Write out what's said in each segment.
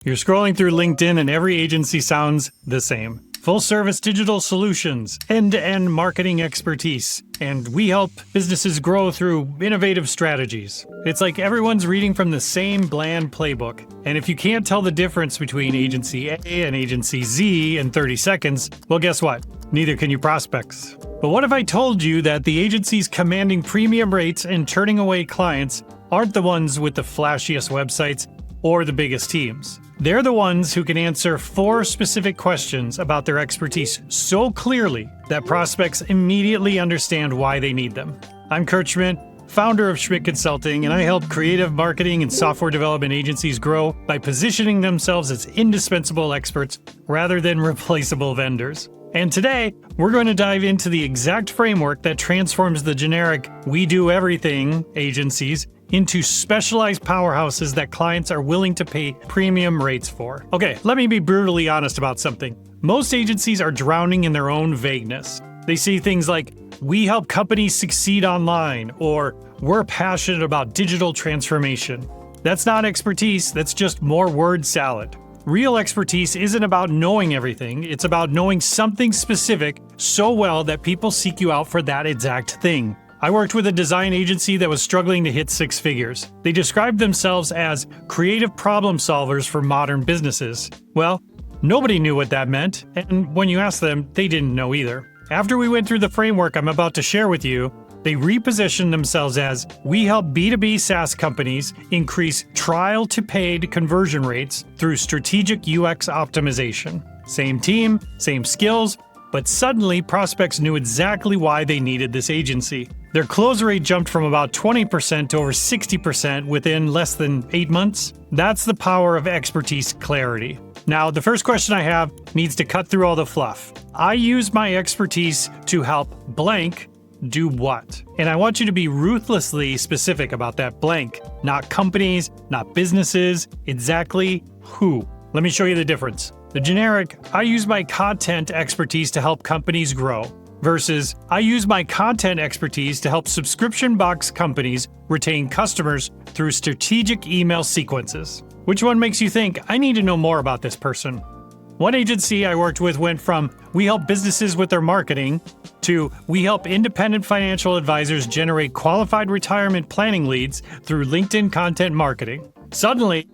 You're scrolling through LinkedIn and every agency sounds the same. Full-service digital solutions, end-to-end marketing expertise, and we help businesses grow through innovative strategies. It's like everyone's reading from the same bland playbook. And if you can't tell the difference between Agency A and Agency Z in 30 seconds, well, guess what? Neither can you prospects. But what if I told you that the agencies commanding premium rates and turning away clients aren't the ones with the flashiest websites or the biggest teams? They're the ones who can answer 4 specific questions about their expertise so clearly that prospects immediately understand why they need them. I'm Kurt Schmidt, founder of Schmidt Consulting, and I help creative marketing and software development agencies grow by positioning themselves as indispensable experts rather than replaceable vendors. And today, we're going to dive into the exact framework that transforms the generic "we do everything" agencies into specialized powerhouses that clients are willing to pay premium rates for. Okay, let me be brutally honest about something. Most agencies are drowning in their own vagueness. They see things like, "we help companies succeed online," or "we're passionate about digital transformation." That's not expertise, that's just more word salad. Real expertise isn't about knowing everything, it's about knowing something specific so well that people seek you out for that exact thing. I worked with a design agency that was struggling to hit 6 figures. They described themselves as creative problem solvers for modern businesses. Well, nobody knew what that meant, and when you asked them, they didn't know either. After we went through the framework I'm about to share with you, they repositioned themselves as, "we help B2B SaaS companies increase trial to paid conversion rates through strategic UX optimization." Same team, same skills, but suddenly prospects knew exactly why they needed this agency. Their close rate jumped from about 20% to over 60% within less than 8 months. That's the power of expertise clarity. Now, the first question I have needs to cut through all the fluff. I use my expertise to help blank do what? And I want you to be ruthlessly specific about that blank. Not companies, not businesses, exactly who. Let me show you the difference. The generic, "I use my content expertise to help companies grow," versus "I use my content expertise to help subscription box companies retain customers through strategic email sequences." Which one makes you think, I need to know more about this person? One agency I worked with went from "we help businesses with their marketing" to "we help independent financial advisors generate qualified retirement planning leads through LinkedIn content marketing." Suddenly,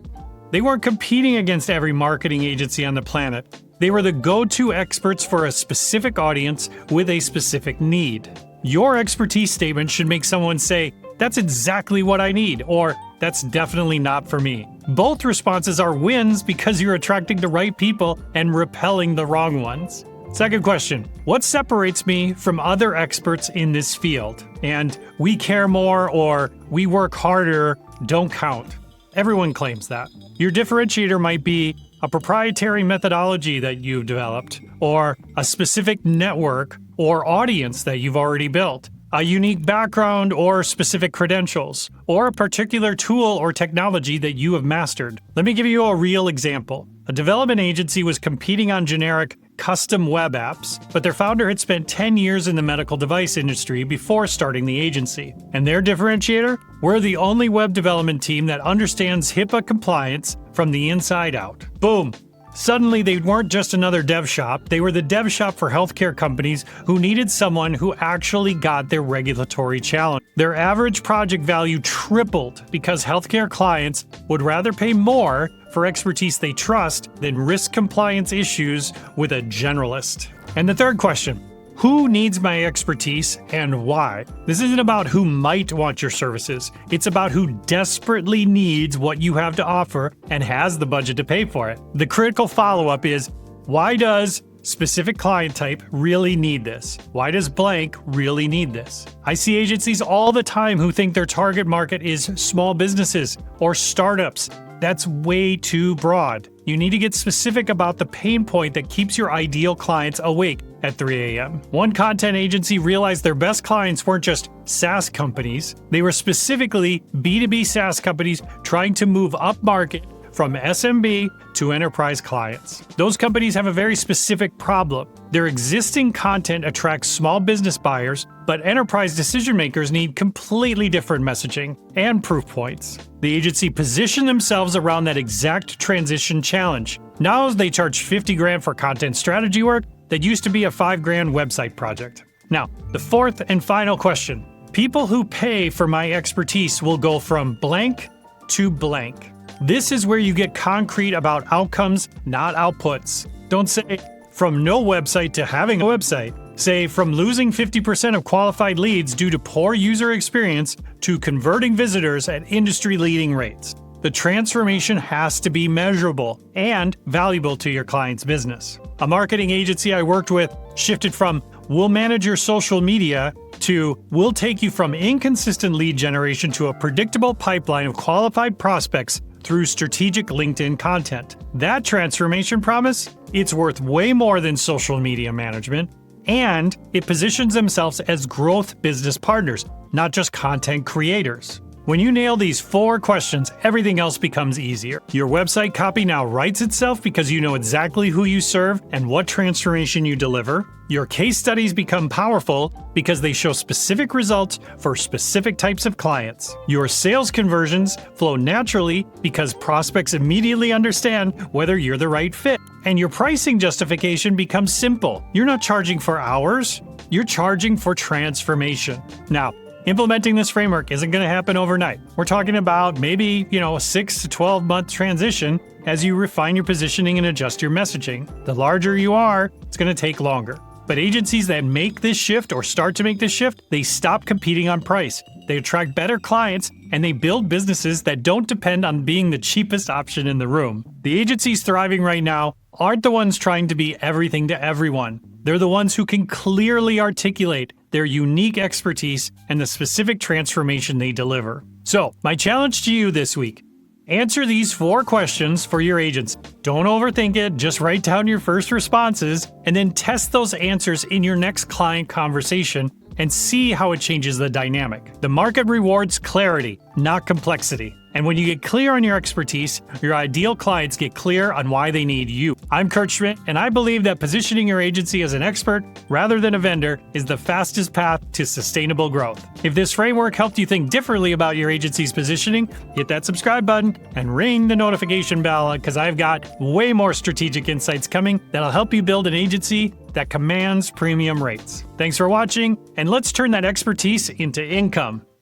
they weren't competing against every marketing agency on the planet. They were the go-to experts for a specific audience with a specific need. Your expertise statement should make someone say, "that's exactly what I need," or "that's definitely not for me." Both responses are wins because you're attracting the right people and repelling the wrong ones. Second question, what separates me from other experts in this field? And "we care more" or "we work harder" don't count. Everyone claims that. Your differentiator might be a proprietary methodology that you've developed, or a specific network or audience that you've already built, a unique background or specific credentials, or a particular tool or technology that you have mastered. Let me give you a real example. A development agency was competing on generic custom web apps, but their founder had spent 10 years in the medical device industry before starting the agency. And their differentiator? We're the only web development team that understands HIPAA compliance from the inside out. Boom! Suddenly, they weren't just another dev shop, they were the dev shop for healthcare companies who needed someone who actually got their regulatory challenge. Their average project value tripled because healthcare clients would rather pay more for expertise they trust than risk compliance issues with a generalist. And the third question, who needs my expertise and why? This isn't about who might want your services. It's about who desperately needs what you have to offer and has the budget to pay for it. The critical follow-up is, why does specific client type really need this? Why does blank really need this? I see agencies all the time who think their target market is small businesses or startups. That's way too broad. You need to get specific about the pain point that keeps your ideal clients awake at 3 a.m. One content agency realized their best clients weren't just SaaS companies. They were specifically B2B SaaS companies trying to move up market from SMB to enterprise clients. Those companies have a very specific problem. Their existing content attracts small business buyers, but enterprise decision makers need completely different messaging and proof points. The agency positioned themselves around that exact transition challenge. Now they charge $50,000 for content strategy work that used to be a $5,000 website project. Now, the fourth and final question. People who pay for my expertise will go from blank to blank. This is where you get concrete about outcomes, not outputs. Don't say from no website to having a website. Say from losing 50% of qualified leads due to poor user experience to converting visitors at industry-leading rates. The transformation has to be measurable and valuable to your client's business. A marketing agency I worked with shifted from "we'll manage your social media" to "we'll take you from inconsistent lead generation to a predictable pipeline of qualified prospects through strategic LinkedIn content." That transformation promise, it's worth way more than social media management, and it positions themselves as growth business partners, not just content creators. When you nail these 4 questions, everything else becomes easier. Your website copy now writes itself because you know exactly who you serve and what transformation you deliver. Your case studies become powerful because they show specific results for specific types of clients. Your sales conversions flow naturally because prospects immediately understand whether you're the right fit. And your pricing justification becomes simple. You're not charging for hours, you're charging for transformation. Now, implementing this framework isn't going to happen overnight. We're talking about maybe, a 6 to 12 month transition as you refine your positioning and adjust your messaging. The larger you are, it's going to take longer. But agencies that make this shift or start to make this shift, they stop competing on price. They attract better clients and they build businesses that don't depend on being the cheapest option in the room. The agencies thriving right now aren't the ones trying to be everything to everyone. They're the ones who can clearly articulate their unique expertise and the specific transformation they deliver. So, my challenge to you this week, answer these 4 questions for your agents. Don't overthink it, just write down your first responses and then test those answers in your next client conversation and see how it changes the dynamic. The market rewards clarity, not complexity. And when you get clear on your expertise, your ideal clients get clear on why they need you. I'm Kurt Schmidt, and I believe that positioning your agency as an expert rather than a vendor is the fastest path to sustainable growth. If this framework helped you think differently about your agency's positioning, hit that subscribe button and ring the notification bell because I've got way more strategic insights coming that'll help you build an agency that commands premium rates. Thanks for watching, and let's turn that expertise into income.